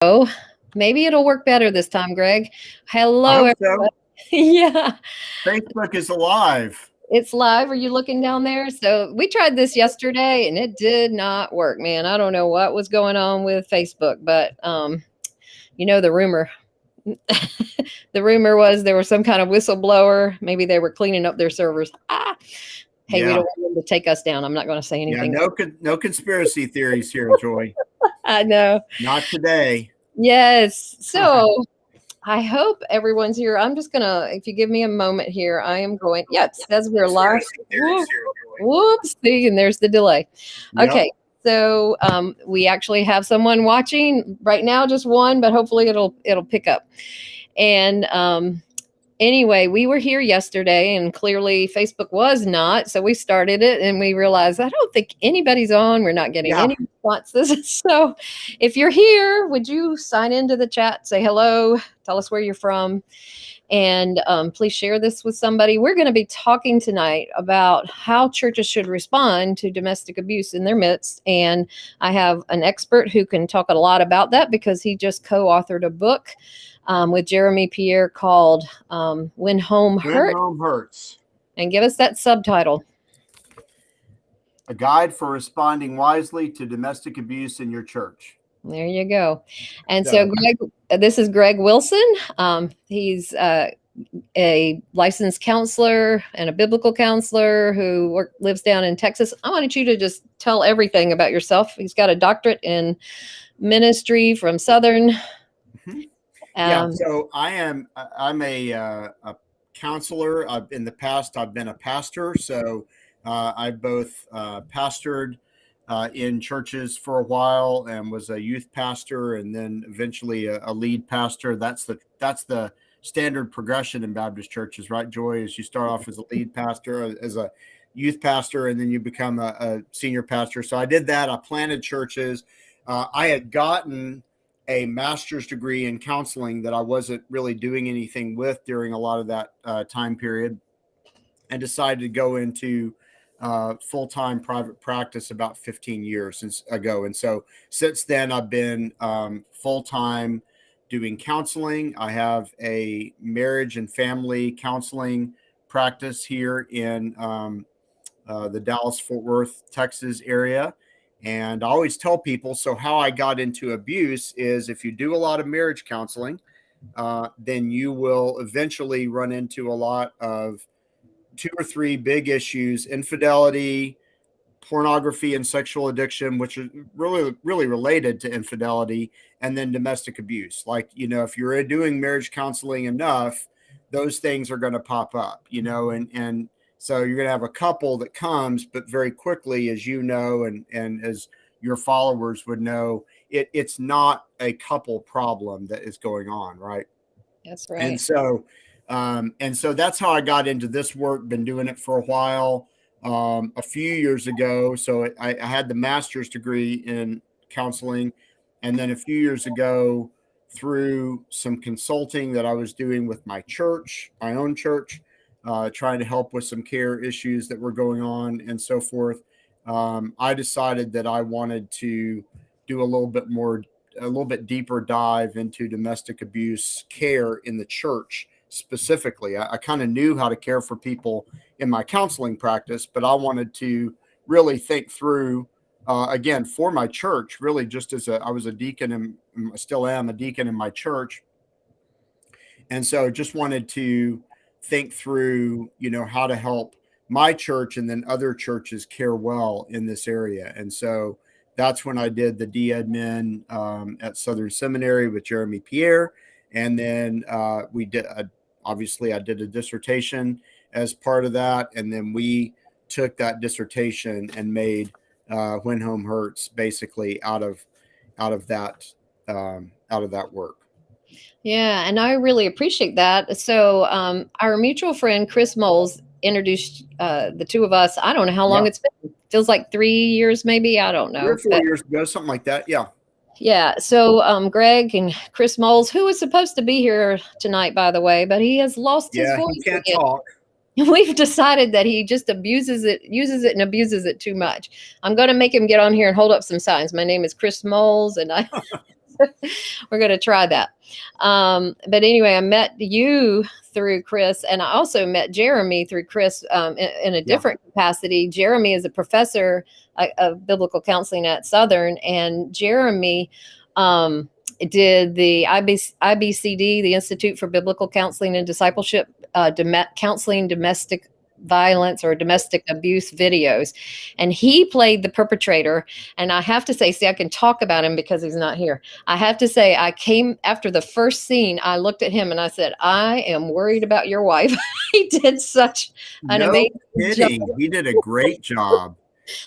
Oh, maybe it'll work better this time, Greg. I Hello, hope everybody. so. Yeah, Facebook is alive. it's live. Are you looking down there? So we tried this yesterday and it did not work, man. I don't know what was going on with Facebook, but the rumor. The rumor was there was some kind of whistleblower. Maybe they were cleaning up their servers. Hey, we Yeah. don't want them to take us down. I'm not going to say Yeah. anything. No conspiracy theories here, Joy. I know. Not today. Yes. So I hope everyone's here. I'm just gonna, if you give me a moment here, I am going. Yeah, it says we're live. Conspiracy theories here, Joy. Whoops, see, and there's the delay. Yep. Okay, so we actually have someone watching right now, just one, but hopefully it'll pick up. And anyway, we were here yesterday, and clearly Facebook was not. So we started it, and we realized I don't think anybody's on. We're not getting Yeah. any responses. So if you're here, would you sign into the chat, say hello, tell us where you're from, and please share this with somebody. We're going to be talking tonight about how churches should respond to domestic abuse in their midst. And I have an expert who can talk a lot about that because he just co-authored a book with Jeremy Pierre called When Home When Hurts. Home Hurts. And give us that subtitle. A guide for responding wisely to domestic abuse in your church. There you go. And so Greg, this is Greg Wilson. He's a licensed counselor and a biblical counselor who lives down in Texas. I wanted you to just tell everything about yourself. He's got a doctorate in ministry from Southern. Yeah, so I'm a counselor. In the past, I've been a pastor. So I both pastored in churches for a while and was a youth pastor, and then eventually a lead pastor. That's the standard progression in Baptist churches, right, Joy? Is you start off as a lead pastor, as a youth pastor, and then you become a senior pastor. So I did that. I planted churches. I had gotten a master's degree in counseling that I wasn't really doing anything with during a lot of that time period, and decided to go into full-time private practice about 15 years ago. And so since then, I've been full-time doing counseling. I have a marriage and family counseling practice here in the Dallas-Fort Worth, Texas area. And I always tell people, so how I got into abuse is if you do a lot of marriage counseling, then you will eventually run into a lot of 2 or 3 big issues: infidelity, pornography, and sexual addiction, which is really, really related to infidelity, and then domestic abuse. Like, if you're doing marriage counseling enough, those things are going to pop up, and so you're going to have a couple that comes, but very quickly, as you know, and as your followers would know, it's not a couple problem that is going on, right? That's right. And so that's how I got into this work. Been doing it for a while. A few years ago, so I had the master's degree in counseling, and then a few years ago, through some consulting that I was doing with my church, my own church, trying to help with some care issues that were going on and so forth, I decided that I wanted to do a little bit deeper dive into domestic abuse care in the church specifically. I kind of knew how to care for people in my counseling practice, but I wanted to really think through, again, for my church, really just I was a deacon and still am a deacon in my church. And so just wanted to think through, how to help my church and then other churches care well in this area. And so that's when I did the DEdmin at Southern Seminary with Jeremy Pierre. And then we did, obviously, I did a dissertation as part of that. And then we took that dissertation and made When Home Hurts basically out of that work. Yeah, and I really appreciate that. So our mutual friend Chris Moles introduced the two of us. I don't know how long it's been. Feels like 3 years, maybe. I don't know. 3 or 4 years ago, something like that. Yeah. Yeah. So Greg and Chris Moles, who was supposed to be here tonight, by the way, but he has lost his voice. He can't talk. We've decided that he just uses it and abuses it too much. I'm going to make him get on here and hold up some signs. My name is Chris Moles, and We're going to try that. But anyway, I met you through Chris, and I also met Jeremy through Chris in a different capacity. Jeremy is a professor of biblical counseling at Southern, and Jeremy did the IBCD, the Institute for Biblical Counseling and Discipleship, counseling domestic violence or domestic abuse videos, and he played the perpetrator. And I have to say, see, I can talk about him because he's not here. I have to say, I came after the first scene, I looked at him and I said, I am worried about your wife. He did such an amazing job. He did a great job,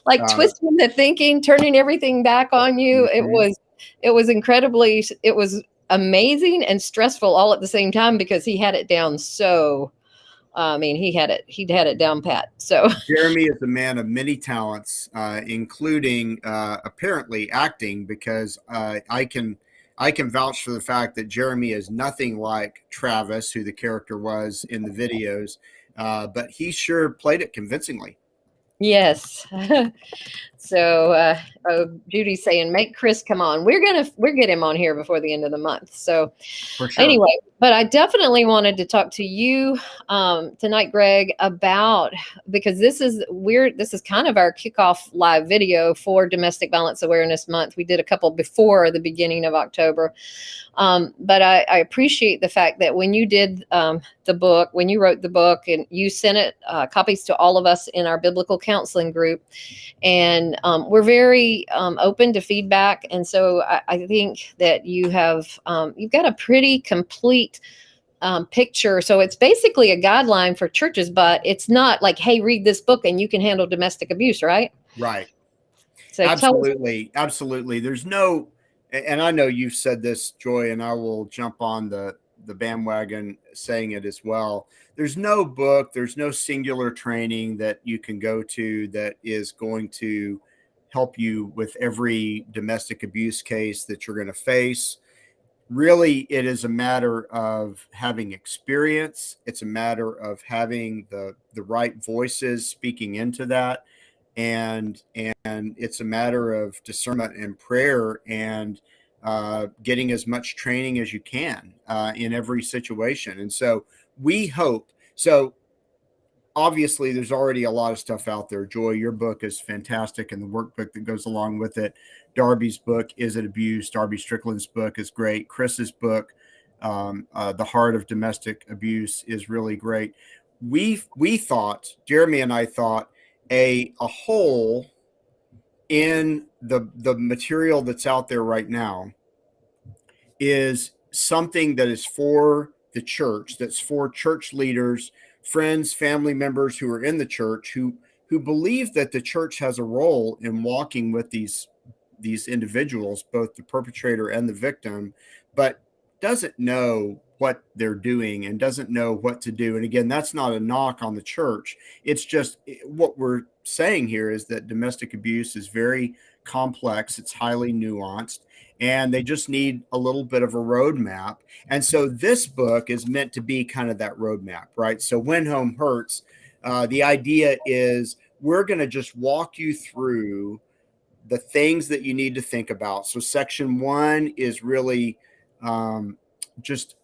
like twisting the thinking, turning everything back on you. It was incredibly, it was amazing and stressful all at the same time, because he had it down so I mean, he'd had it down pat. So Jeremy is a man of many talents, including apparently acting, because I can vouch for the fact that Jeremy is nothing like Travis, who the character was in the videos, but he sure played it convincingly. Yes. So Judy's saying, make Chris come on. We're get him on here before the end of the month. So for sure. Anyway, but I definitely wanted to talk to you tonight, Greg, about, because this is kind of our kickoff live video for Domestic Violence Awareness Month. We did a couple before the beginning of October. But I appreciate the fact that when you did the book, when you wrote the book, and you sent it copies to all of us in our biblical counseling group, and we're very open to feedback. And so I think that you've got a pretty complete picture. So it's basically a guideline for churches, but it's not like, hey, read this book and you can handle domestic abuse, right? Right. So absolutely. There's no, and I know you've said this, Joy, and I will jump on the bandwagon saying it as well. There's no book, there's no singular training that you can go to that is going to help you with every domestic abuse case that you're going to face. Really, it is a matter of having experience. It's a matter of having the right voices speaking into that. And it's a matter of discernment and prayer, and getting as much training as you can in every situation. And so we hope, so obviously there's already a lot of stuff out there. Joy, your book is fantastic, and the workbook that goes along with it. Darby's book, Is It Abuse? Darby Strickland's book is great. Chris's book, The Heart of Domestic Abuse, is really great. We thought, Jeremy and I thought, a hole in the material that's out there right now is something that is for the church, that's for church leaders, friends, family members who are in the church, who believe that the church has a role in walking with these individuals, both the perpetrator and the victim, but doesn't know what they're doing and doesn't know what to do. And again, that's not a knock on the church. It's just, what we're saying here is that domestic abuse is very complex. It's highly nuanced, and they just need a little bit of a roadmap. And so this book is meant to be kind of that roadmap, right? So When Home Hurts, the idea is we're going to just walk you through the things that you need to think about. So section 1 is really just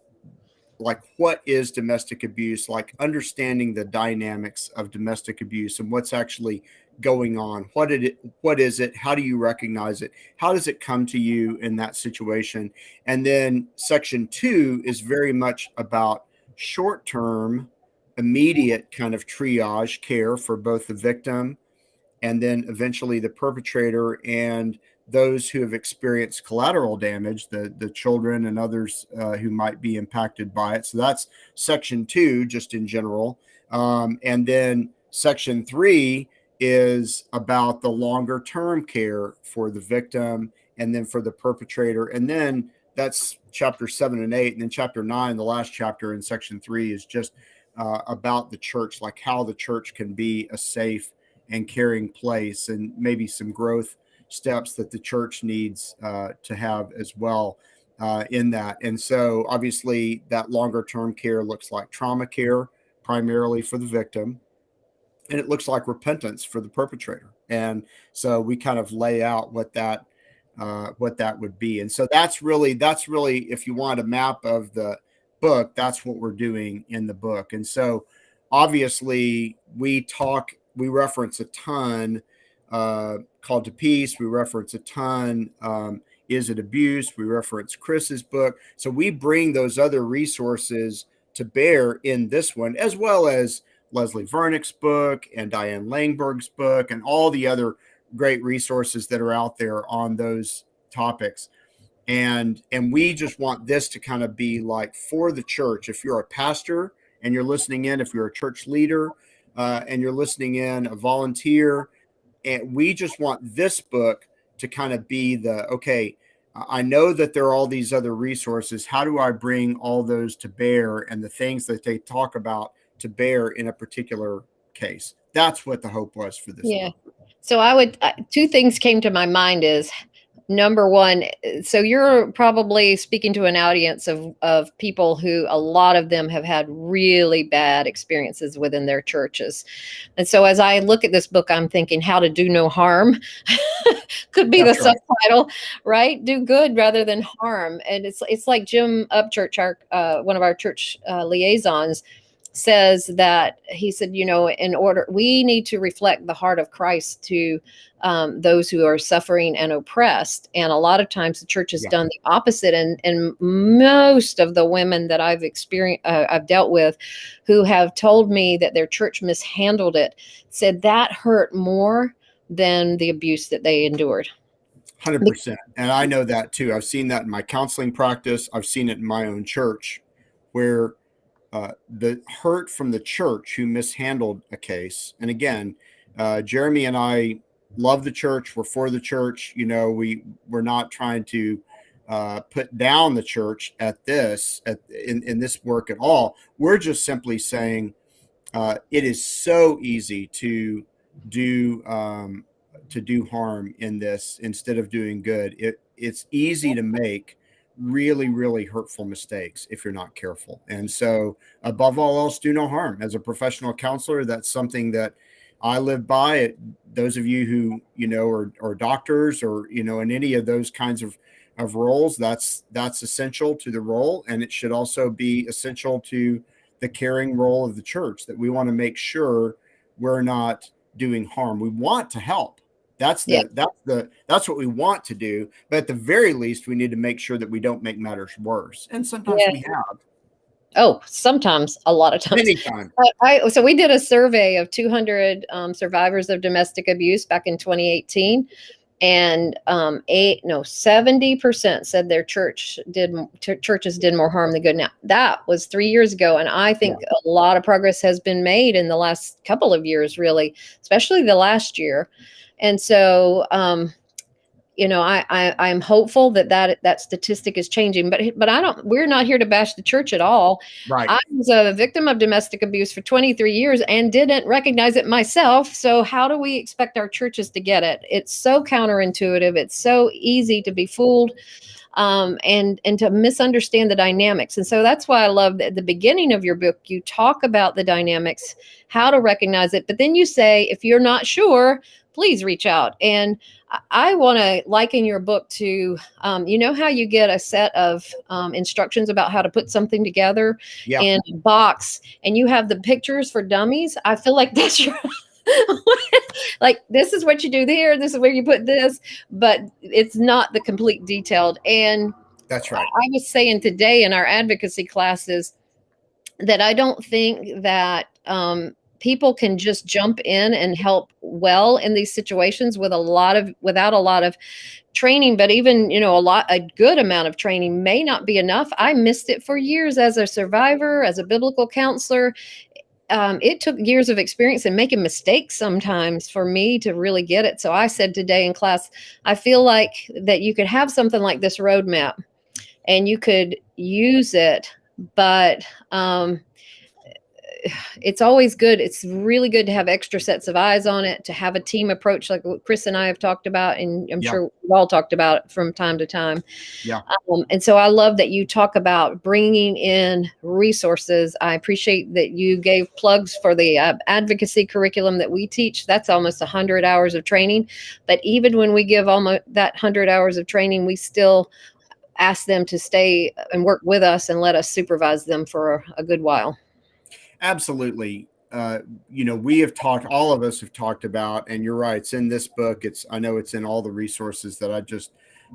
like, what is domestic abuse? Like understanding the dynamics of domestic abuse and what's actually going on. What is it? How do you recognize it? How does it come to you in that situation? And then section 2 is very much about short-term, immediate kind of triage care for both the victim and then eventually the perpetrator and those who have experienced collateral damage, the children and others who might be impacted by it. So that's section 2, just in general. And then section 3 is about the longer term care for the victim and then for the perpetrator. And then that's chapter 7 and 8. And then chapter 9, the last chapter in section 3, is just about the church, like how the church can be a safe and caring place, and maybe some growth steps that the church needs to have as well in that. And so obviously that longer term care looks like trauma care primarily for the victim, and it looks like repentance for the perpetrator. And so we kind of lay out what that what that would be. And so that's really, if you want a map of the book, that's what we're doing in the book. And so obviously we reference a ton, Called to Peace. We reference a ton, Is It Abuse? We reference Chris's book. So we bring those other resources to bear in this one, as well as Leslie Vernick's book and Diane Langberg's book and all the other great resources that are out there on those topics. And we just want this to kind of be like for the church. If you're a pastor and you're listening in, if you're a church leader and you're listening in, a volunteer, and we just want this book to kind of be okay, I know that there are all these other resources. How do I bring all those to bear and the things that they talk about to bear in a particular case? That's what the hope was for this. Yeah. Book. So two things came to my mind is, number one, so you're probably speaking to an audience of people who, a lot of them have had really bad experiences within their churches. And so as I look at this book, I'm thinking how to do no harm could be That's the subtitle, right? Do good rather than harm. And it's like Jim Upchurch, one of our church liaisons, says that he said, we need to reflect the heart of Christ to those who are suffering and oppressed. And a lot of times the church has done the opposite. And most of the women that I've experienced, I've dealt with, who have told me that their church mishandled it, said that hurt more than the abuse that they endured. 100%. And I know that too. I've seen that in my counseling practice. I've seen it in my own church, where the hurt from the church who mishandled a case. And again, Jeremy and I love the church. We're for the church. We're not trying to put down the church in this work at all. We're just simply saying it is so easy to do harm in this instead of doing good. It's easy to make really, really hurtful mistakes if you're not careful. And so above all else, do no harm. As a professional counselor, that's something that I live by. Those of you who, are doctors or, in any of those kinds of roles, that's essential to the role. And it should also be essential to the caring role of the church, that we want to make sure we're not doing harm. We want to help. That's what we want to do. But at the very least, we need to make sure that we don't make matters worse. And sometimes we have. Oh, sometimes, a lot of times. Many times. So we did a survey of 200 survivors of domestic abuse back in 2018. And 70% said their churches did more harm than good. Now, that was 3 years ago. And I think a lot of progress has been made in the last couple of years, really, especially the last year. And so, I'm hopeful that statistic is changing, but we're not here to bash the church at all. Right. I was a victim of domestic abuse for 23 years and didn't recognize it myself. So how do we expect our churches to get it? It's so counterintuitive. It's so easy to be fooled. And to misunderstand the dynamics. And so that's why I love that at the beginning of your book, you talk about the dynamics, how to recognize it. But then you say, if you're not sure, please reach out. And I want to liken your book to, how you get a set of instructions about how to put something together in a box, and you have the pictures for dummies. I feel like that's your... like, this is what you do there, this is where you put this, but it's not the complete detailed. And that's right. I was saying today in our advocacy classes that I don't think that people can just jump in and help well in these situations without a lot of training. But even, a good amount of training may not be enough. I missed it for years as a survivor, as a biblical counselor. It took years of experience and making mistakes sometimes for me to really get it. So I said today in class, I feel like that you could have something like this roadmap and you could use it, but it's always good. It's really good to have extra sets of eyes on it, to have a team approach like what Chris and I have talked about, and I'm sure we've all talked about from time to time. Yeah. And so I love that you talk about bringing in resources. I appreciate that you gave plugs for the advocacy curriculum that we teach. That's almost 100 hours of training. But even when we give almost that 100 hours of training, we still ask them to stay and work with us and let us supervise them for a good while. Absolutely. We have talked, all of us have talked about, and you're right, it's in this book. I know it's in all the resources that I just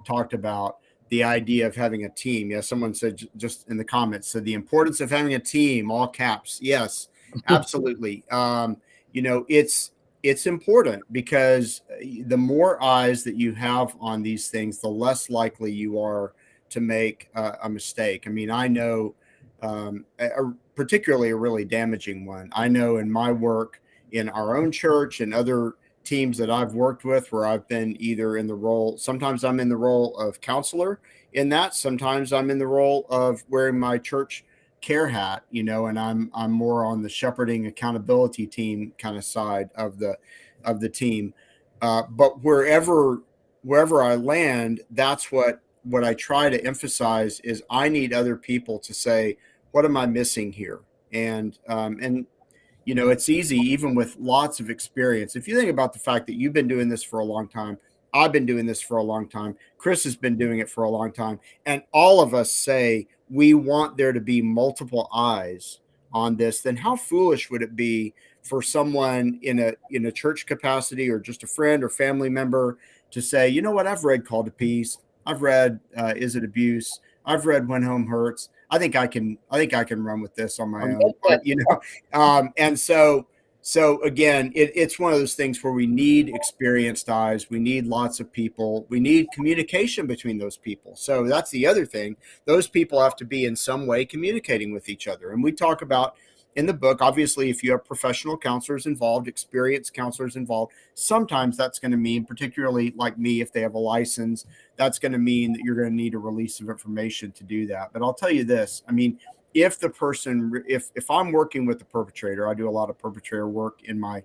talked about, the idea of having a team. Yeah. Someone said just in the comments, said the importance of having a team, all caps. Yes, absolutely. It's important because the more eyes that you have on these things, the less likely you are to make a mistake. I mean, I know, particularly a really damaging one. I know in my work in our own church and other teams that I've worked with, where I've been either in the role, sometimes I'm in the role of counselor in that, sometimes I'm in the role of wearing my church care hat, and I'm more on the shepherding accountability team kind of side of the team. But wherever I land, that's what I try to emphasize is I need other people to say, what am I missing here? And it's easy, even with lots of experience. If you think about the fact that you've been doing this for a long time, I've been doing this for a long time, Chris has been doing it for a long time, and all of us say we want there to be multiple eyes on this, then how foolish would it be for someone in a church capacity or just a friend or family member to say, you know what, I've read Call to Peace, I've read Is It Abuse, I've read When Home Hurts, I think I can run with this on my own, and so again, it's one of those things where we need experienced eyes, we need lots of people, we need communication between those people. So that's the other thing; those people have to be in some way communicating with each other. And we talk about in the book, obviously, if you have professional counselors involved, experienced counselors involved, sometimes that's going to mean, particularly like me, if they have a license, that's going to mean that you're going to need a release of information to do that. But I'll tell you this, I mean, if I'm working with the perpetrator, I do a lot of perpetrator work in my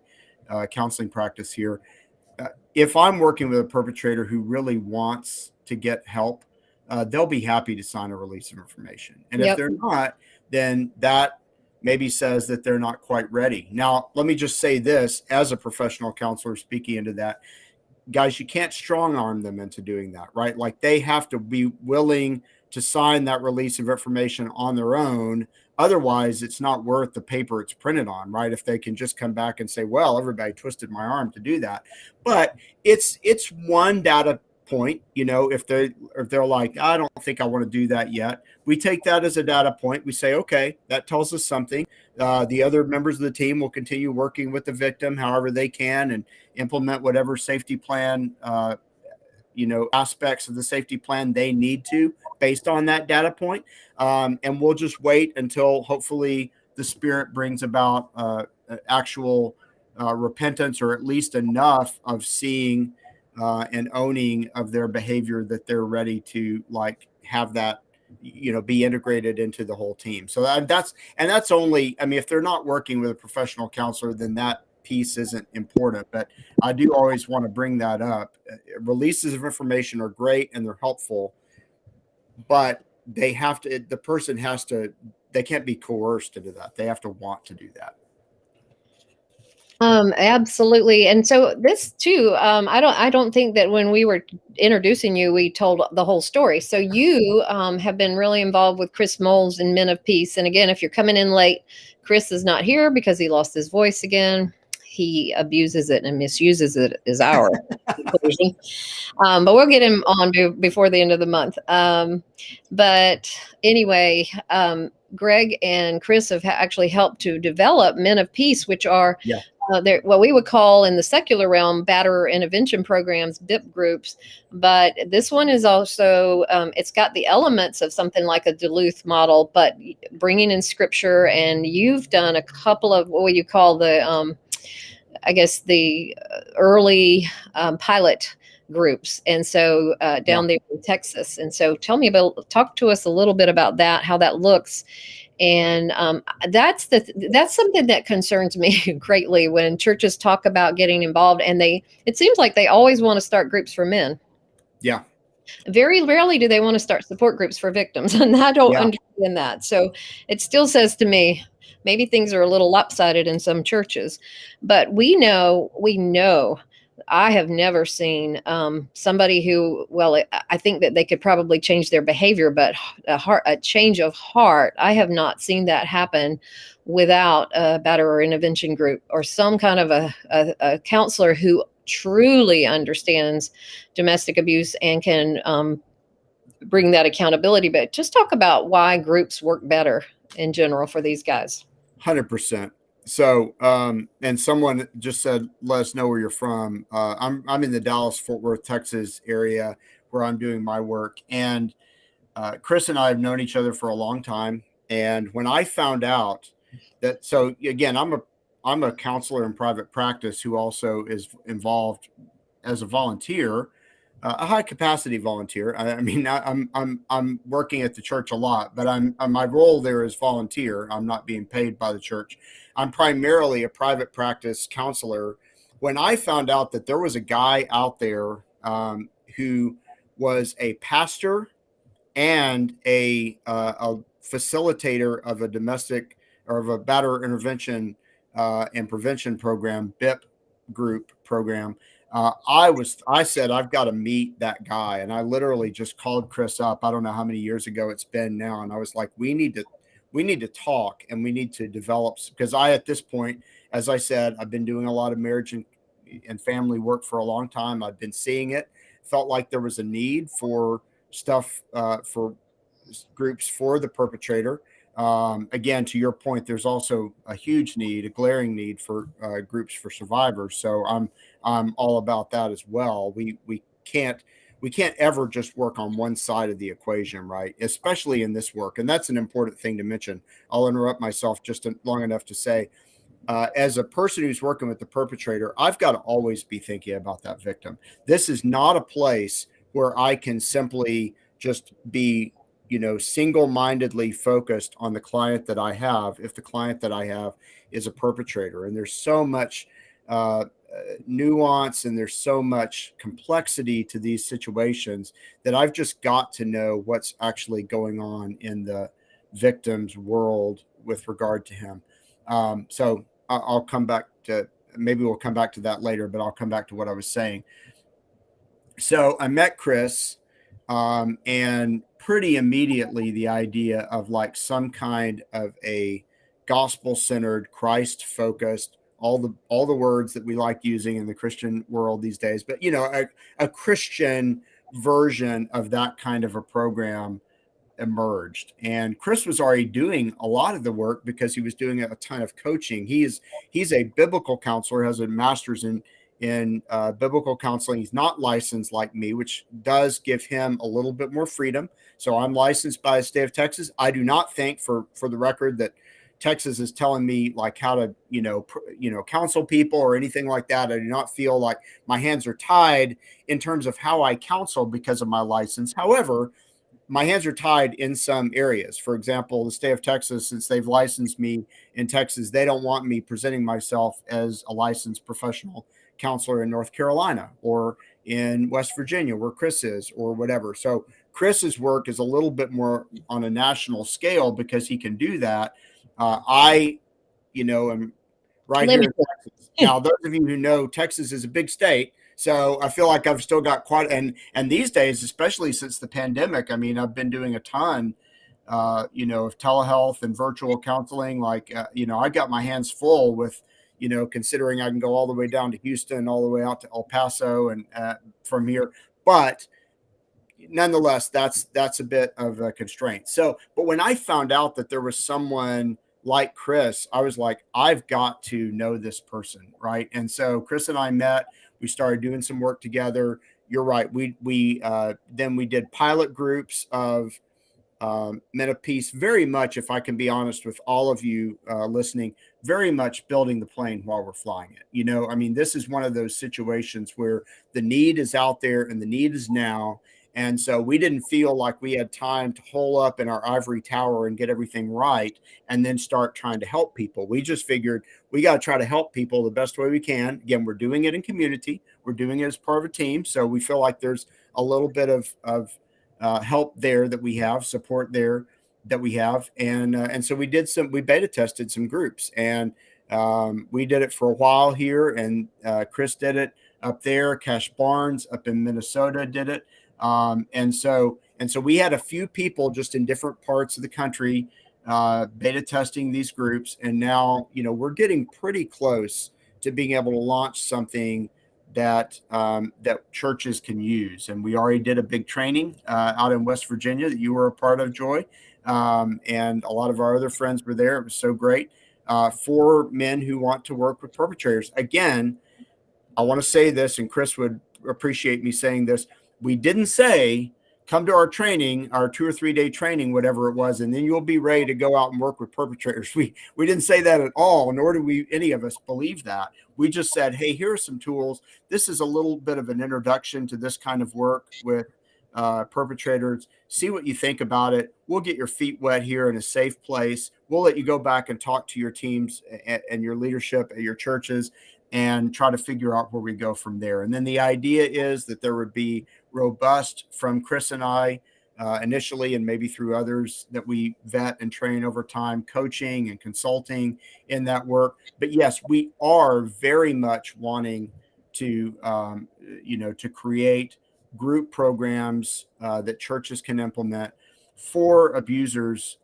counseling practice here. If I'm working with a perpetrator who really wants to get help, they'll be happy to sign a release of information. And if they're not, then that maybe says that they're not quite ready. Now, let me just say this as a professional counselor speaking into that, guys, you can't strong arm them into doing that, right? Like they have to be willing to sign that release of information on their own. Otherwise, it's not worth the paper it's printed on, right? If they can just come back and say, well, everybody twisted my arm to do that. But it's one data point, if they're like, I don't think I want to do that yet. We take that as a data point. We say, okay, that tells us something. The other members of the team will continue working with the victim however they can and implement whatever safety plan, aspects of the safety plan they need to based on that data point. And we'll just wait until hopefully the Spirit brings about actual repentance, or at least enough of seeing and owning of their behavior that they're ready to have that be integrated into the whole team. So that's only, I mean, if they're not working with a professional counselor, then that piece isn't important, but I do always want to bring that up. Releases of information are great and they're helpful, but they can't be coerced into that. They have to want to do that. Absolutely. And so this too, I don't think that when we were introducing you, we told the whole story. So you have been really involved with Chris Moles and Men of Peace. And again, if you're coming in late, Chris is not here because he lost his voice again. He abuses it and misuses it is our conclusion. But we'll get him on before the end of the month. But anyway, Greg and Chris have actually helped to develop Men of Peace, which are what we would call in the secular realm batterer intervention programs, BIP groups. But this one is also, it's got the elements of something like a Duluth model, but bringing in scripture. And you've done a couple of what you call the, I guess, the early pilot groups, and so down there in Texas. And so talk to us a little bit about that, how that looks. And that's something that concerns me greatly when churches talk about getting involved, and it seems like they always want to start groups for men. Yeah. Very rarely do they want to start support groups for victims, and I don't understand that. So it still says to me, maybe things are a little lopsided in some churches, but we know. I have never seen somebody who, well, I think that they could probably change their behavior, but a change of heart, I have not seen that happen without a batterer or intervention group or some kind of a counselor who truly understands domestic abuse and can bring that accountability. But just talk about why groups work better in general for these guys. 100%. So, and someone just said, let us know where you're from. I'm in the Dallas, Fort Worth, Texas area where I'm doing my work. And Chris and I have known each other for a long time. And when I found out that, so again, I'm a counselor in private practice who also is involved as a volunteer, a high capacity volunteer. I'm working at the church a lot, but my role there is volunteer. I'm not being paid by the church. I'm primarily a private practice counselor. When I found out that there was a guy out there who was a pastor and a facilitator of a domestic or of a batterer intervention and prevention program, BIP group program, I said, I've got to meet that guy. And I literally just called Chris up. I don't know how many years ago it's been now. And I was like, we need to talk and we need to develop, because at this point, as I said, I've been doing a lot of marriage and family work for a long time. I've been seeing it, felt like there was a need for stuff for groups for the perpetrator. Again, to your point, there's also a huge need, a glaring need for groups for survivors. So I'm all about that as well. We can't ever just work on one side of the equation, right? Especially in this work. And that's an important thing to mention. I'll interrupt myself just long enough to say, as a person who's working with the perpetrator, I've got to always be thinking about that victim. This is not a place where I can simply just be, single-mindedly focused on the client that I have, if the client that I have is a perpetrator. And there's so much nuance and there's so much complexity to these situations that I've just got to know what's actually going on in the victim's world with regard to him. So I'll come back to, maybe we'll come back to that later, but I'll come back to what I was saying. So I met Chris, and pretty immediately the idea of like some kind of a gospel-centered, Christ-focused, all the words that we like using in the Christian world these days, but a Christian version of that kind of a program emerged. And Chris was already doing a lot of the work because he was doing a ton of coaching. He's a biblical counselor, has a master's in biblical counseling. He's not licensed like me, which does give him a little bit more freedom. So I'm licensed by the state of Texas. I do not think, for the record, that Texas is telling me like how to, counsel people or anything like that. I do not feel like my hands are tied in terms of how I counsel because of my license. However, my hands are tied in some areas. For example, the state of Texas, since they've licensed me in Texas, they don't want me presenting myself as a licensed professional counselor in North Carolina or in West Virginia, where Chris is, or whatever. So Chris's work is a little bit more on a national scale because he can do that. I am right here in Texas. Now, those of you who know, Texas is a big state. So I feel like I've still got quite, and these days, especially since the pandemic, I mean, I've been doing a ton, of telehealth and virtual counseling. Like, I got my hands full with, considering I can go all the way down to Houston, all the way out to El Paso and from here. But nonetheless, that's a bit of a constraint. So, but when I found out that there was someone like Chris, I was like, I've got to know this person, right? And so Chris and I met. We started doing some work together. You're right. We then we did pilot groups of Men of Peace very much, if I can be honest with all of you listening, very much building the plane while we're flying it. You know, I mean, this is one of those situations where the need is out there and the need is now. And so we didn't feel like we had time to hole up in our ivory tower and get everything right and then start trying to help people. We just figured we got to try to help people the best way we can. Again, we're doing it in community. We're doing it as part of a team. So we feel like there's a little bit of help there that we have, support there that we have. And so we beta tested some groups, and we did it for a while here. And Chris did it up there. Cash Barnes up in Minnesota did it. And so we had a few people just in different parts of the country beta testing these groups. And now, you know, we're getting pretty close to being able to launch something that churches can use. And we already did a big training out in West Virginia that you were a part of, Joy. And a lot of our other friends were there. It was so great for men who want to work with perpetrators. Again, I want to say this, and Chris would appreciate me saying this. We didn't say, come to our training, our 2 or 3 day training, whatever it was, and then you'll be ready to go out and work with perpetrators. We didn't say that at all, nor do any of us believe that. We just said, hey, here are some tools. This is a little bit of an introduction to this kind of work with perpetrators. See what you think about it. We'll get your feet wet here in a safe place. We'll let you go back and talk to your teams and your leadership at your churches and try to figure out where we go from there. And then the idea is that there would be robust from Chris and I initially, and maybe through others that we vet and train over time, coaching and consulting in that work. But yes, we are very much wanting to, to create group programs that churches can implement for abusers,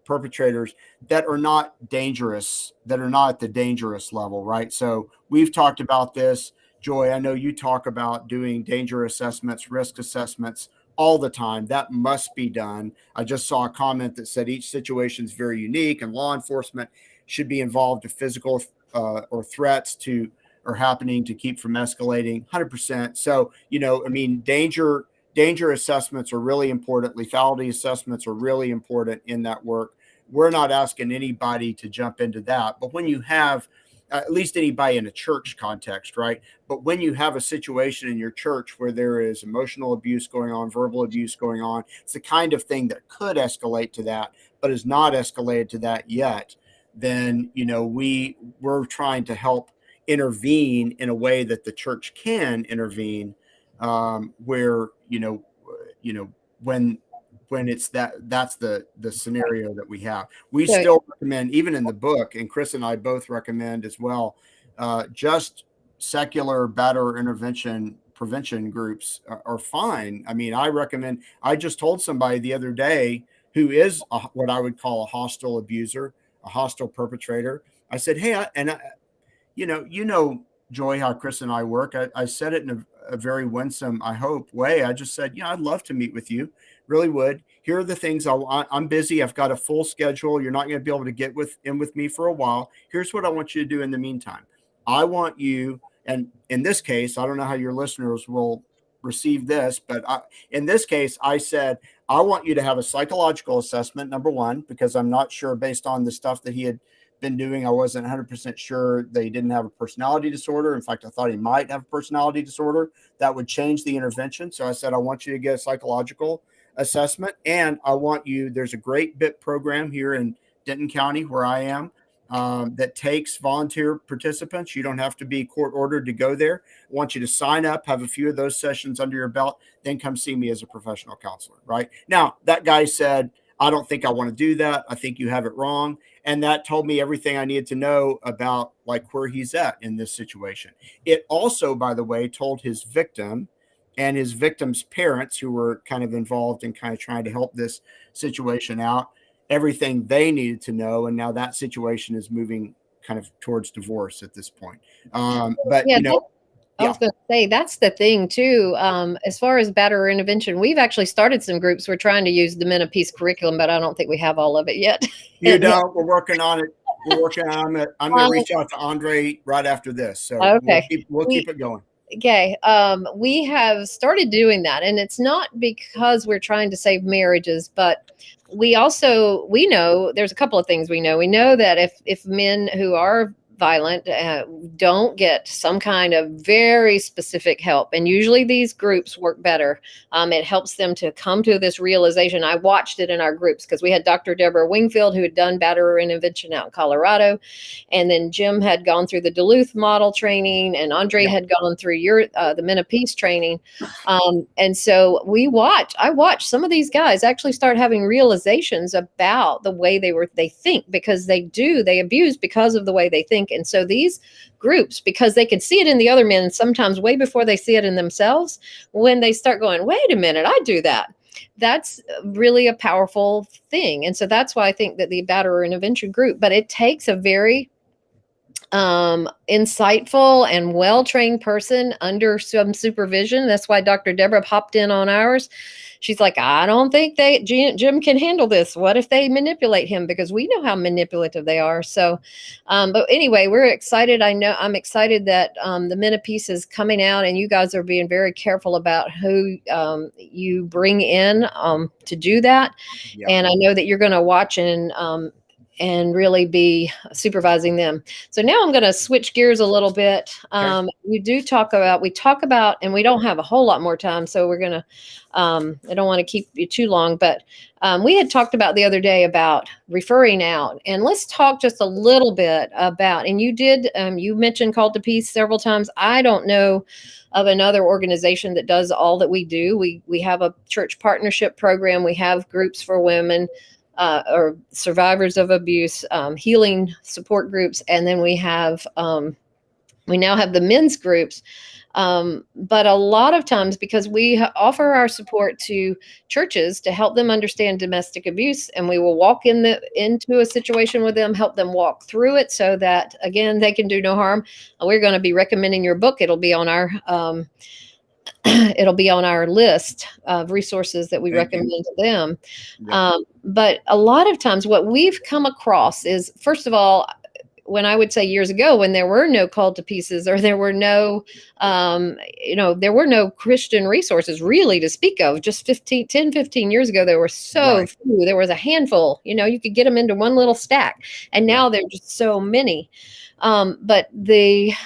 perpetrators that are not dangerous, that are not at the dangerous level, right? So we've talked about this. Joy, I know you talk about doing danger assessments, risk assessments all the time. That must be done. I just saw a comment that said each situation is very unique and law enforcement should be involved if physical or threats are happening to keep from escalating. 100%. So, you know, I mean, danger assessments are really important. Lethality assessments are really important in that work. We're not asking anybody to jump into that. But when you have, at least anybody in a church context, right? But when you have a situation in your church where there is emotional abuse going on, verbal abuse going on, it's the kind of thing that could escalate to that, but is not escalated to that yet, then, you know, we're trying to help intervene in a way that the church can intervene, where, when it's that's the scenario that we have. We still recommend, even in the book, and Chris and I both recommend as well, just secular batterer intervention prevention groups are fine. I mean, I just told somebody the other day who is what I would call a hostile abuser, a hostile perpetrator. I said, hey, Joy, how Chris and I work. I said it in a very winsome, I hope, way. I just said, I'd love to meet with you. Really would. Here are the things I'm busy. I've got a full schedule. You're not going to be able to get in with me for a while. Here's what I want you to do in the meantime. I want you, and in this case, I don't know how your listeners will receive this, but in this case, I said, I want you to have a psychological assessment, number one, because I'm not sure based on the stuff that he had been doing. I wasn't 100% sure that he didn't have a personality disorder. In fact, I thought he might have a personality disorder. That would change the intervention. So I said, I want you to get a psychological assessment. And I want you, there's a great BIP program here in Denton County where I am that takes volunteer participants. You don't have to be court ordered to go there. I want you to sign up, have a few of those sessions under your belt, then come see me as a professional counselor, right? Now, that guy said, I don't think I want to do that. I think you have it wrong. And that told me everything I needed to know about like where he's at in this situation. It also, by the way, told his victim and his victim's parents, who were kind of involved in kind of trying to help this situation out, everything they needed to know. And now that situation is moving kind of towards divorce at this point. But, yeah, I was going to say, that's the thing too. As far as batterer intervention, we've actually started some groups. We're trying to use the Men of Peace curriculum, but I don't think we have all of it yet. You know, we're working on it. We're working on it. I'm going to reach out to Andre right after this. So okay. we'll keep it going. Okay. We have started doing that, and it's not because we're trying to save marriages, but we know there's a couple of things we know. We know that if men who are violent don't get some kind of very specific help, and usually these groups work better. It helps them to come to this realization. I watched it in our groups because we had Dr. Deborah Wingfield, who had done batterer intervention out in Colorado, and then Jim had gone through the Duluth model training, and Andre had gone through the Men of Peace training. And so I watched some of these guys actually start having realizations about the way they think, because they abuse because of the way they think. And so these groups, because they can see it in the other men sometimes way before they see it in themselves, when they start going, wait a minute, I do that. That's really a powerful thing. And so that's why I think that the batterer intervention group, but it takes a very insightful and well-trained person under some supervision. That's why Dr. Deborah hopped in on ours. She's like, I don't think Jim can handle this. What if they manipulate him? Because we know how manipulative they are. So, but anyway, we're excited. I'm excited that the Men of Peace is coming out, and you guys are being very careful about who you bring in to do that. Yeah. And I know that you're going to watch and really be supervising them. So now I'm going to switch gears a little bit. Okay. We talk about, and we don't have a whole lot more time, so we're going to, I don't want to keep you too long, but we had talked about the other day about referring out, and let's talk just a little bit about, and you mentioned Called to Peace several times. I don't know of another organization that does all that we do. We have a church partnership program. We have groups for women, or survivors of abuse, healing support groups, and then we now have the men's groups. But a lot of times, because we offer our support to churches to help them understand domestic abuse, and we will walk into a situation with them, help them walk through it so that, again, they can do no harm. We're going to be recommending your book. It'll be on our list of resources that we recommend to them. Yeah. But a lot of times what we've come across is, first of all, when I would say years ago, when there were no Called to Pieces, or there were no, there were no Christian resources really to speak of. Just 15 years ago, there were so few. There was a handful. You could get them into one little stack, and now there are just so many. But the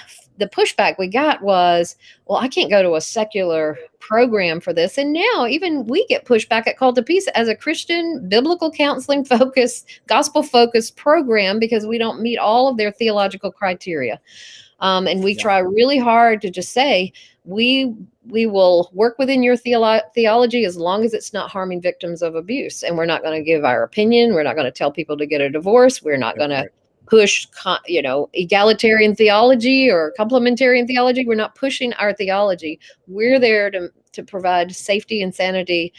pushback we got was, well, I can't go to a secular program for this. And now even we get pushback at Called to Peace as a Christian, biblical counseling focused, gospel focused program, because we don't meet all of their theological criteria. And we try really hard to just say, we will work within your theology as long as it's not harming victims of abuse. And we're not going to give our opinion. We're not going to tell people to get a divorce. We're not going to push, egalitarian theology or complementarian theology. We're not pushing our theology. We're there to provide safety and sanity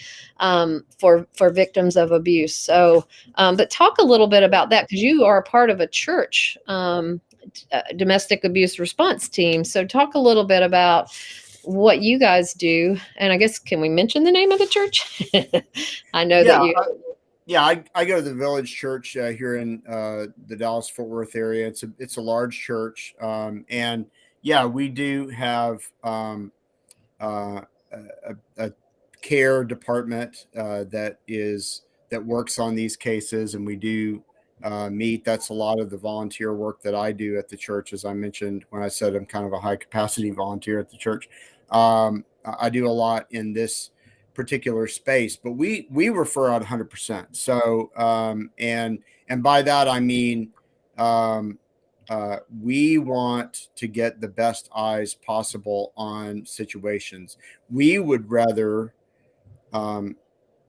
for victims of abuse. So, but talk a little bit about that, because you are a part of a church domestic abuse response team. So talk a little bit about what you guys do. And I guess, can we mention the name of the church? I know that you... I go to the Village Church here in the Dallas-Fort Worth area. It's a large church, and we do have a care department that works on these cases, and we do meet. That's a lot of the volunteer work that I do at the church. As I mentioned when I said I'm kind of a high capacity volunteer at the church, I do a lot in this particular space, but we refer out 100%. So, and by that, I mean, we want to get the best eyes possible on situations. We would rather,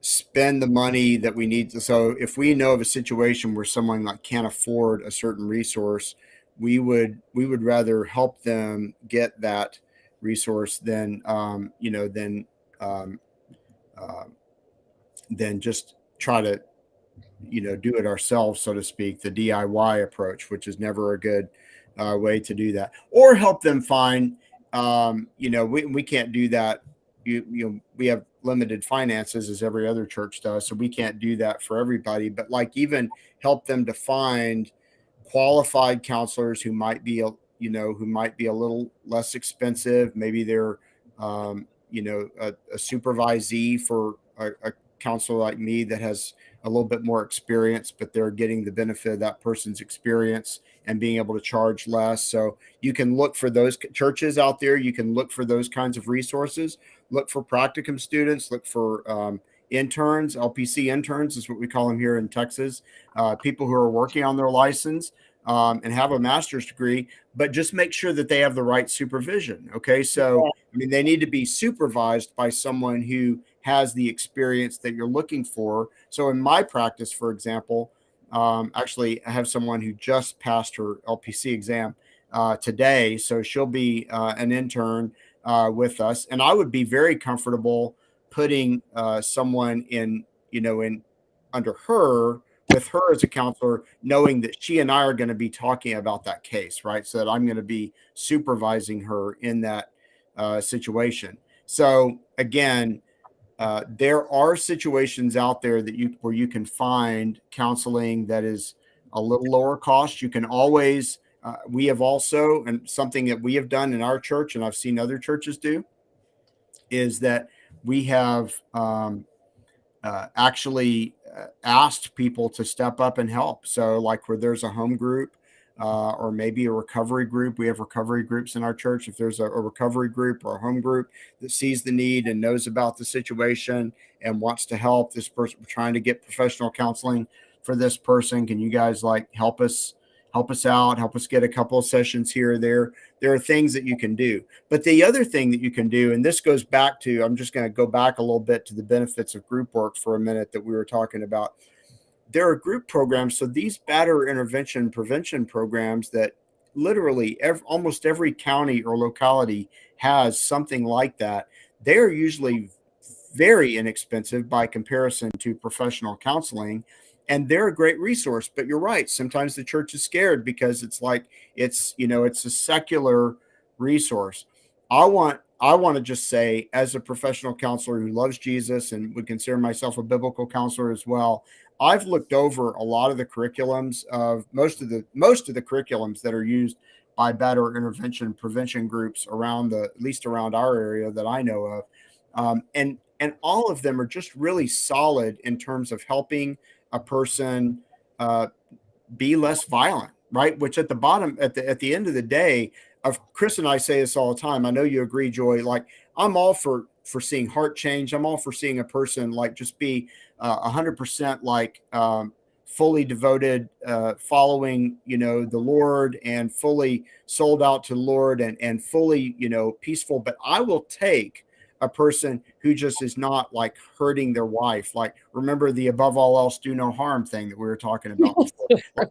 spend the money that we need to. So if we know of a situation where someone can't afford a certain resource, we would rather help them get that resource than just try to, do it ourselves, so to speak, the DIY approach, which is never a good way to do that, or help them find, we can't do that. We have limited finances, as every other church does. So we can't do that for everybody, but even help them to find qualified counselors who might be who might be a little less expensive. Maybe they're, a supervisee for a counselor like me that has a little bit more experience, but they're getting the benefit of that person's experience and being able to charge less. So you can look for those churches out there. You can look for those kinds of resources. Look for practicum students. Look for interns. LPC interns is what we call them here in Texas. People who are working on their license and have a master's degree, but just make sure that they have the right supervision. Okay. So, I mean, they need to be supervised by someone who has the experience that you're looking for. So in my practice, for example, actually I have someone who just passed her LPC exam today. So she'll be an intern with us. And I would be very comfortable putting someone in under her, with her as a counselor, knowing that she and I are going to be talking about that case, right? So that I'm going to be supervising her in that situation. So again, there are situations out there where you can find counseling that is a little lower cost. You can always, we have also, and something that we have done in our church, and I've seen other churches do, is that we have actually asked people to step up and help. So like where there's a home group or maybe a recovery group, we have recovery groups in our church. If there's a recovery group or a home group that sees the need and knows about the situation and wants to help this person, we're trying to get professional counseling for this person. Can you guys help us out, help us get a couple of sessions here or there? There are things that you can do. But the other thing that you can do, and this goes back to, I'm just going to go back a little bit to the benefits of group work for a minute that we were talking about. There are group programs. So these batterer intervention prevention programs that literally almost every county or locality has something like that. They're usually very inexpensive by comparison to professional counseling. And they're a great resource, but you're right. Sometimes the church is scared because it's a secular resource. I want to just say, as a professional counselor who loves Jesus and would consider myself a biblical counselor as well, I've looked over a lot of the curriculums of most of the curriculums that are used by batterer intervention prevention groups at least around our area that I know of. And all of them are just really solid in terms of helping a person be less violent, right? Which at the end of the day, Chris and I say this all the time. I know you agree, Joy. Like, I'm all for seeing heart change. I'm all for seeing a person just be 100% fully devoted, following, the Lord, and fully sold out to the Lord, and fully, peaceful. But I will take a person who just is not hurting their wife. Remember the above all else do no harm thing that we were talking about before.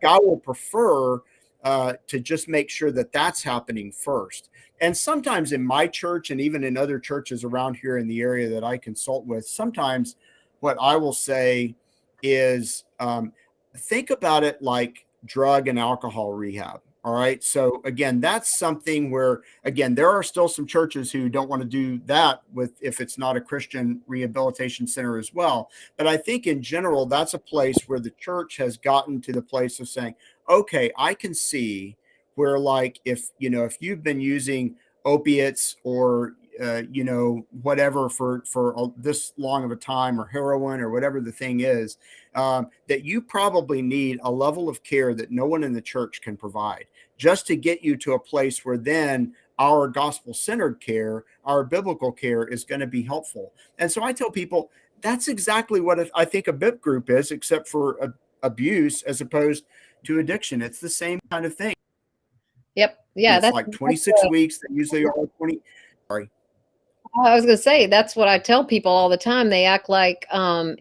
I will prefer to just make sure that that's happening first. And sometimes in my church, and even in other churches around here in the area that I consult with, sometimes what I will say is think about it like drug and alcohol rehab. All right. So again, that's something where, again, there are still some churches who don't want to do that if it's not a Christian rehabilitation center as well. But I think in general, that's a place where the church has gotten to the place of saying, okay, I can see where if you've been using opiates or, whatever for this long of a time, or heroin, or whatever the thing is, that you probably need a level of care that no one in the church can provide, just to get you to a place where then our gospel-centered care, our biblical care, is going to be helpful. And so I tell people that's exactly what I think a BIP group is, except for abuse as opposed to addiction. It's the same kind of thing. Yep. Yeah. It's 26 weeks. They usually are 20. Sorry. I was going to say, that's what I tell people all the time. They act like, we're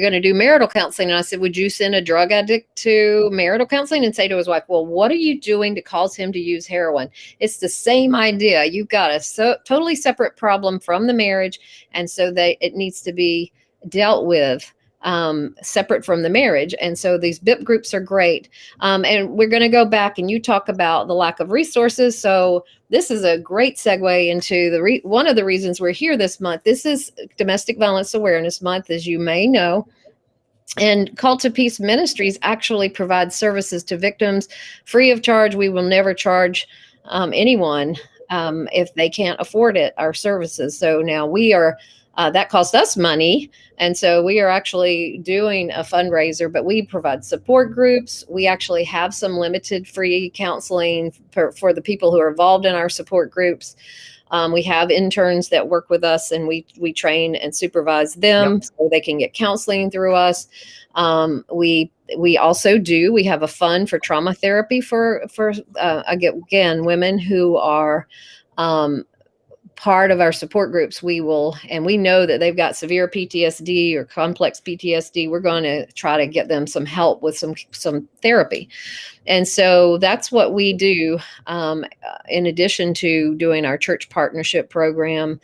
going to do marital counseling. And I said, would you send a drug addict to marital counseling and say to his wife, well, what are you doing to cause him to use heroin? It's the same idea. You've got a totally separate problem from the marriage. And so it needs to be dealt with separate from the marriage. And so these BIP groups are great. And we're going to go back, and you talk about the lack of resources. So this is a great segue into one of the reasons we're here this month. This is Domestic Violence Awareness Month, as you may know. And Call to Peace Ministries actually provides services to victims free of charge. We will never charge anyone if they can't afford it, our services. So now we are, that cost us money. And so we are actually doing a fundraiser, but we provide support groups. We actually have some limited free counseling for the people who are involved in our support groups. We have interns that work with us, and we train and supervise them so they can get counseling through us. We also we have a fund for trauma therapy for again, women who are part of our support groups. We know that they've got severe PTSD or complex PTSD. We're going to try to get them some help with some therapy. And so that's what we do. In addition to doing our church partnership program,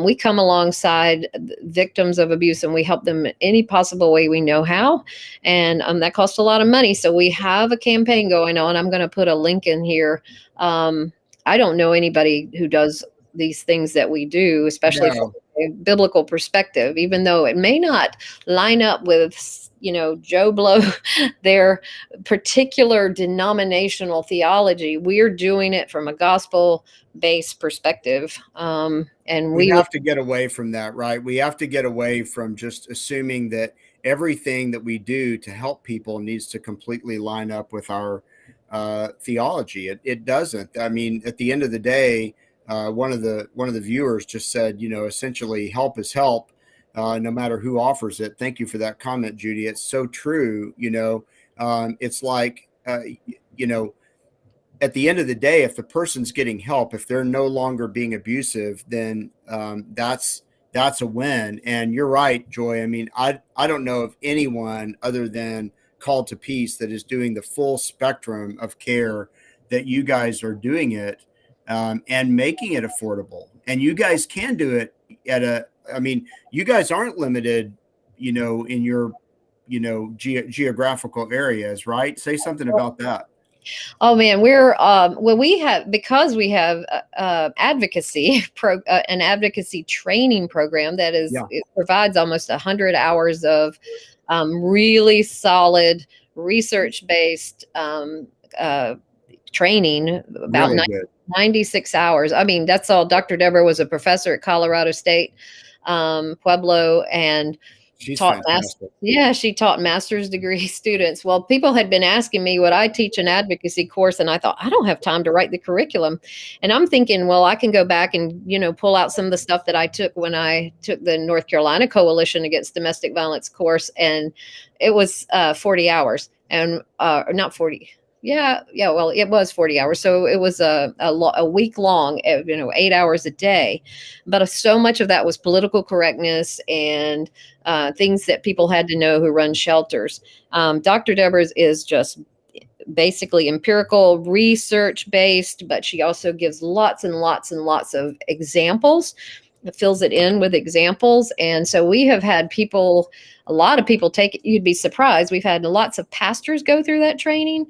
we come alongside victims of abuse and we help them in any possible way we know how. And that costs a lot of money. So we have a campaign going on. I'm going to put a link in here. I don't know anybody who does these things that we do, especially from a biblical perspective, even though it may not line up with, Joe Blow, their particular denominational theology. We're doing it from a gospel-based perspective. And we have to get away from that, right? We have to get away from just assuming that everything that we do to help people needs to completely line up with our theology. It doesn't. I mean, at the end of the day, one of the viewers just said, essentially help is help, no matter who offers it. Thank you for that comment, Judy. It's so true. It's like, at the end of the day, if the person's getting help, if they're no longer being abusive, then that's a win. And you're right, Joy. I mean, I don't know of anyone other than Call to Peace that is doing the full spectrum of care that you guys are doing it. And making it affordable. And you guys can do it you guys aren't limited, in your, geographical areas, right? Say something about that. Oh man, because we have advocacy an advocacy training program that it provides almost 100 hours of really solid research-based training, about really 96 hours. I mean, that's all. Dr. Deborah was a professor at Colorado State, Pueblo, and she taught master's degree students. Well, people had been asking me, would I teach an advocacy course? And I thought, I don't have time to write the curriculum. And I'm thinking, well, I can go back and, pull out some of the stuff that I took when I took the North Carolina Coalition Against Domestic Violence course. And it was 40 hours and not 40. Yeah. Well, it was 40 hours. So it was a week long, 8 hours a day. But so much of that was political correctness and things that people had to know who run shelters. Dr. Deborah's is just basically empirical, research based, but she also gives lots and lots and lots of examples. It fills it in with examples. And so we have had a lot of people take it. You'd be surprised. We've had lots of pastors go through that training.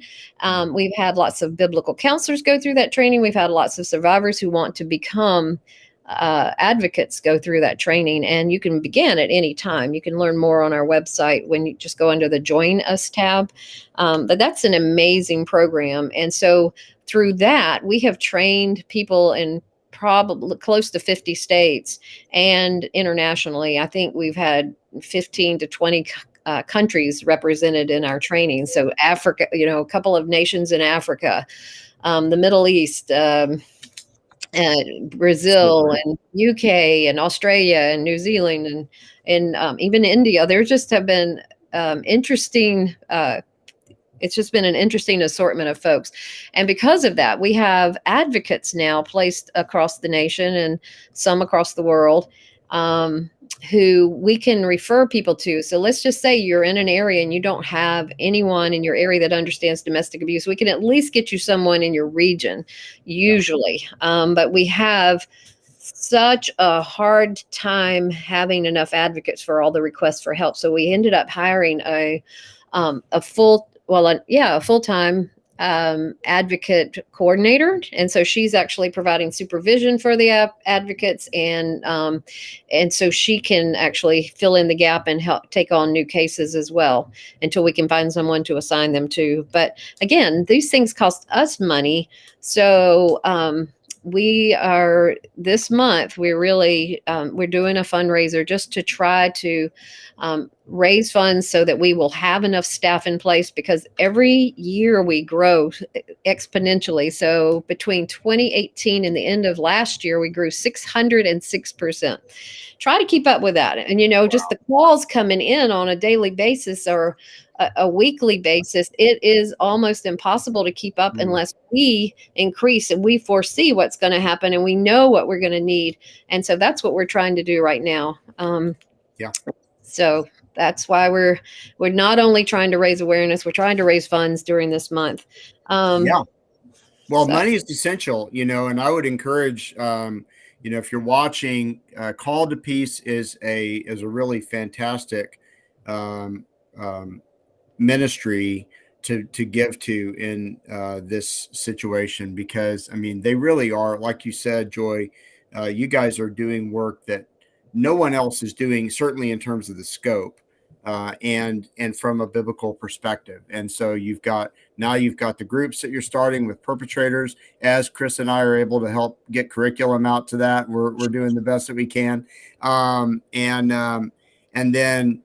We've had lots of biblical counselors go through that training. We've had lots of survivors who want to become advocates go through that training. And you can begin at any time. You can learn more on our website when you just go under the Join Us tab. But that's an amazing program. And so through that, we have trained people in probably close to 50 states and internationally. I think we've had 15 to 20 countries represented in our training. So Africa, a couple of nations in Africa, the Middle East, Brazil and UK and Australia and New Zealand and even India. There just have been interesting it's just been an interesting assortment of folks. And because of that, we have advocates now placed across the nation and some across the world who we can refer people to. So let's just say you're in an area and you don't have anyone in your area that understands domestic abuse. We can at least get you someone in your region, usually. But we have such a hard time having enough advocates for all the requests for help. So we ended up hiring a full-time advocate coordinator, and so she's actually providing supervision for the advocates, and so she can actually fill in the gap and help take on new cases as well until we can find someone to assign them to. But again, these things cost us money, so we are this month we're really we're doing a fundraiser just to try to raise funds so that we will have enough staff in place, because every year we grow exponentially. So between 2018 and the end of last year, we grew 606%. Try to keep up with that. And, just the calls coming in on a daily basis or a weekly basis, it is almost impossible to keep up unless we increase and we foresee what's going to happen and we know what we're going to need. And so that's what we're trying to do right now. So that's why we're not only trying to raise awareness, we're trying to raise funds during this month. Well, money is essential, and I would encourage, if you're watching, Call to Peace is a really fantastic ministry to give to in this situation, because they really are, like you said, Joy, you guys are doing work that no one else is doing, certainly in terms of the scope and from a biblical perspective. And so you've got the groups that you're starting with perpetrators. As Chris and I are able to help get curriculum out to that, we're doing the best that we can. And then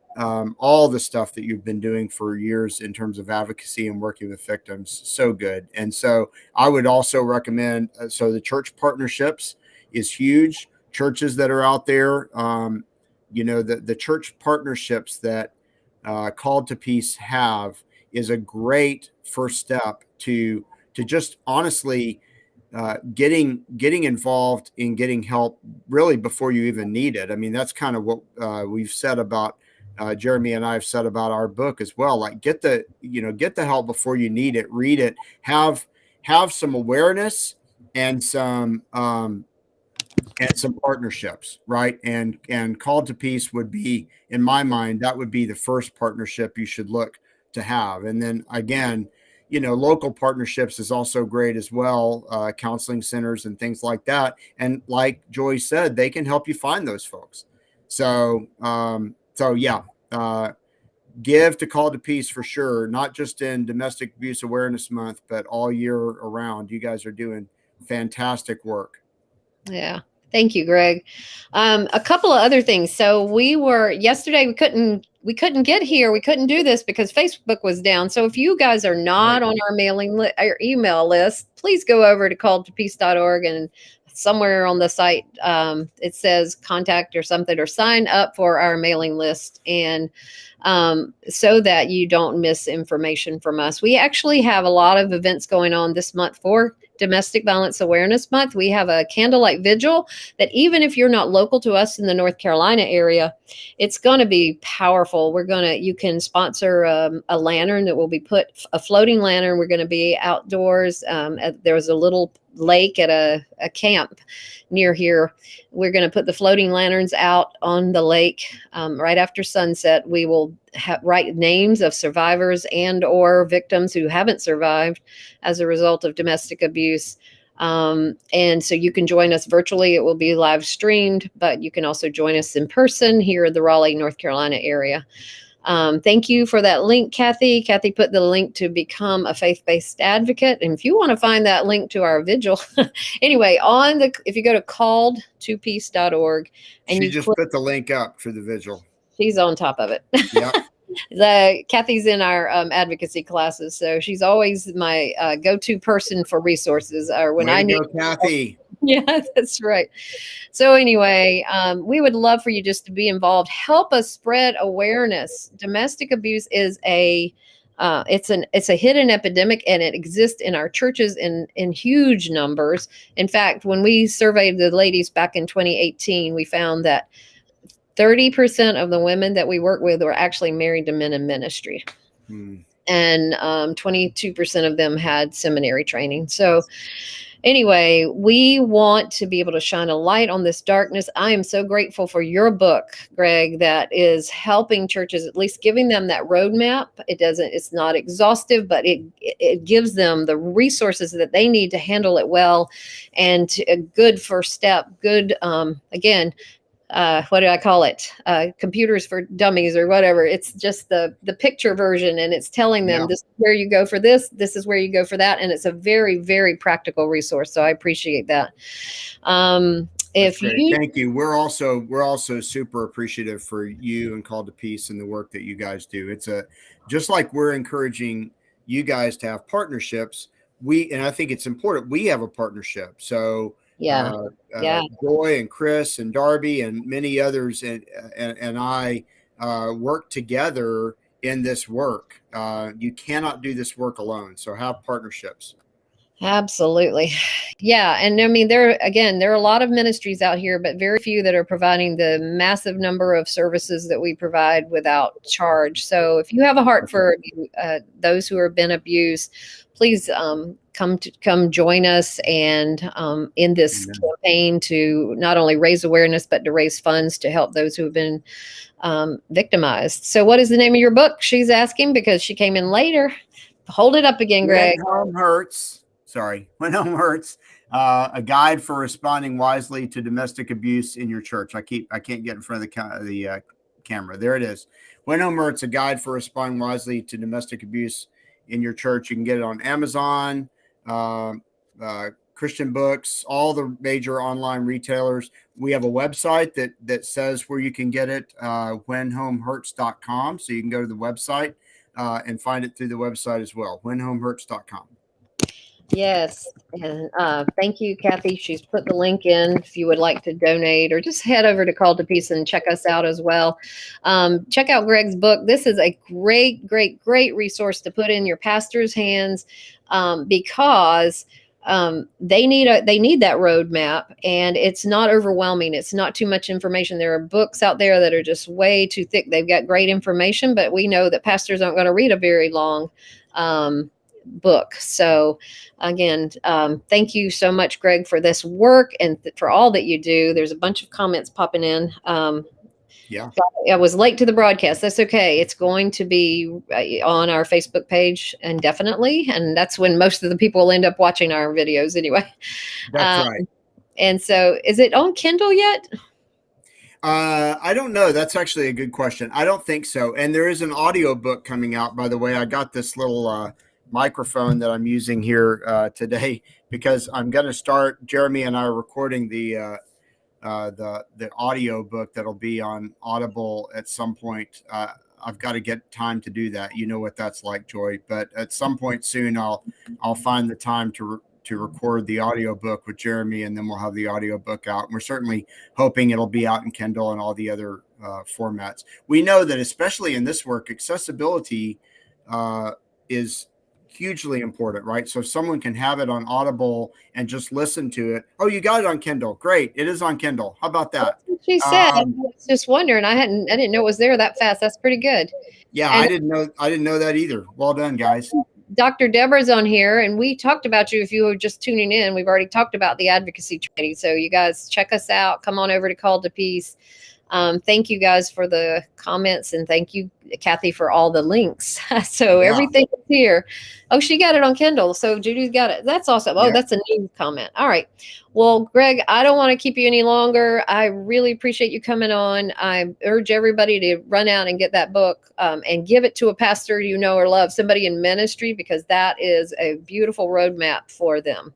all the stuff that you've been doing for years in terms of advocacy and working with victims. So good. And so I would also recommend, so the church partnerships is huge. Churches that are out there, the church partnerships that Called to Peace have is a great first step to just honestly getting involved in getting help really before you even need it. That's kind of what we've said about Jeremy and I have said about our book as well. Like get the help before you need it. Read it. Have some awareness and some partnerships, right? And Called to Peace would be, in my mind, that would be the first partnership you should look to have. And then again, local partnerships is also great as well, counseling centers and things like that. And like Joy said, they can help you find those folks. So give to Call to Peace for sure, not just in Domestic Abuse Awareness Month, but all year around. You guys are doing fantastic work. Yeah. Thank you, Greg. A couple of other things. So yesterday, we couldn't get here. We couldn't do this because Facebook was down. So if you guys are not on our our email list, please go over to calledtopeace.org, and somewhere on the site, it says contact or something, or sign up for our mailing list. And so that you don't miss information from us. We actually have a lot of events going on this month for Domestic Violence Awareness Month. We have a candlelight vigil that even if you're not local to us in the North Carolina area, it's going to be powerful. You can sponsor a lantern that will be a floating lantern. We're going to be outdoors. There was a little lake at a camp near here. We're going to put the floating lanterns out on the lake right after sunset. We will write names of survivors and or victims who haven't survived as a result of domestic abuse. And so you can join us virtually. It will be live streamed, but you can also join us in person here in the Raleigh, North Carolina area. Thank you for that link, Kathy. Kathy put the link to become a faith-based advocate. And if you want to find that link to our vigil, anyway, if you go to calledtopeace.org and she just put the link up for the vigil. She's on top of it. Yeah. Kathy's in our advocacy classes, so she's always my go-to person for resources. Or when I need Kathy. Yeah, that's right. So anyway, we would love for you just to be involved. Help us spread awareness. Domestic abuse is it's a hidden epidemic, and it exists in our churches in huge numbers. In fact, when we surveyed the ladies back in 2018, we found that 30% of the women that we work with were actually married to men in ministry. And 22% of them had seminary training. So anyway, we want to be able to shine a light on this darkness. I am so grateful for your book, Greg, that is helping churches, at least giving them that roadmap. It's not exhaustive, but it gives them the resources that they need to handle it well, and a good first step. Good, again, what did I call it? Computers for dummies or whatever. It's just the picture version, and it's telling them this is where you go for this. This is where you go for that, and it's a very, very practical resource. So I appreciate that. That's great. Thank you. We're also super appreciative for you and Called to Peace and the work that you guys do. It's just like we're encouraging you guys to have partnerships. And I think it's important. We have a partnership. So Joy and Chris and Darby and many others and I work together in this work. You cannot do this work alone. So have partnerships. Absolutely. Yeah. And I mean, there are a lot of ministries out here, but very few that are providing the massive number of services that we provide without charge. So if you have a heart for those who have been abused, please come join us and in this campaign to not only raise awareness, but to raise funds to help those who have been victimized. So what is the name of your book? She's asking because she came in later. Hold it up again, Greg. When Home Hurts. When Home Hurts, a guide for responding wisely to domestic abuse in your church. I can't get in front of the camera. There it is. When Home Hurts, a guide for responding wisely to domestic abuse in your church. You can get it on Amazon, Christian Books, all the major online retailers. We have a website that says where you can get it, whenhomehurts.com. So you can go to the website and find it through the website as well, whenhomehurts.com. Yes. And thank you, Kathy. She's put the link in if you would like to donate, or just head over to Call to Peace and check us out as well. Check out Greg's book. This is a great, great, great resource to put in your pastor's hands because they need that roadmap, and it's not overwhelming. It's not too much information. There are books out there that are just way too thick. They've got great information, but we know that pastors aren't going to read a very long book. So again, thank you so much, Greg, for this work and for all that you do. There's a bunch of comments popping in. I was late to the broadcast. That's okay. It's going to be on our Facebook page indefinitely, and that's when most of the people will end up watching our videos anyway. That's right. And so is it on Kindle yet? I don't know. That's actually a good question. I don't think so. And there is an audio book coming out, by the way. I got this little microphone that I'm using here today because I'm going to start. Jeremy and I are recording the audio book that'll be on Audible at some point. I've got to get time to do that. You know what that's like, Joy. But at some point soon, I'll find the time to record the audio book with Jeremy, and then we'll have the audio book out. And we're certainly hoping it'll be out in Kindle and all the other formats. We know that especially in this work, accessibility is hugely important, right? So if someone can have it on Audible and just listen to it. Oh, you got it on Kindle. Great. It is on Kindle. How about that? That's what she said. I was just wondering. I didn't know it was there that fast. That's pretty good. Yeah, and I didn't know that either. Well done, guys. Dr. Deborah's on here, and we talked about you. If you were just tuning in, we've already talked about the advocacy training. So you guys check us out. Come on over to Call to Peace. Thank you guys for the comments, and thank you, Kathy, for all the links. So everything is here. Oh, she got it on Kindle. So Judy's got it. That's awesome. Oh, that's a new comment. All right. Well, Greg, I don't want to keep you any longer. I really appreciate you coming on. I urge everybody to run out and get that book and give it to a pastor you know or love, somebody in ministry, because that is a beautiful roadmap for them.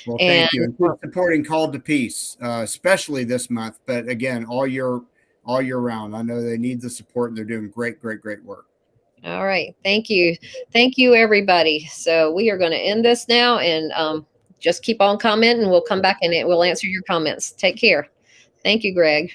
Well, thank you. And keep supporting Called to Peace, especially this month, but again, all year round. I know they need the support, and they're doing great, great, great work. All right. Thank you. Thank you, everybody. So we are going to end this now, and just keep on commenting. We'll come back and we'll answer your comments. Take care. Thank you, Greg.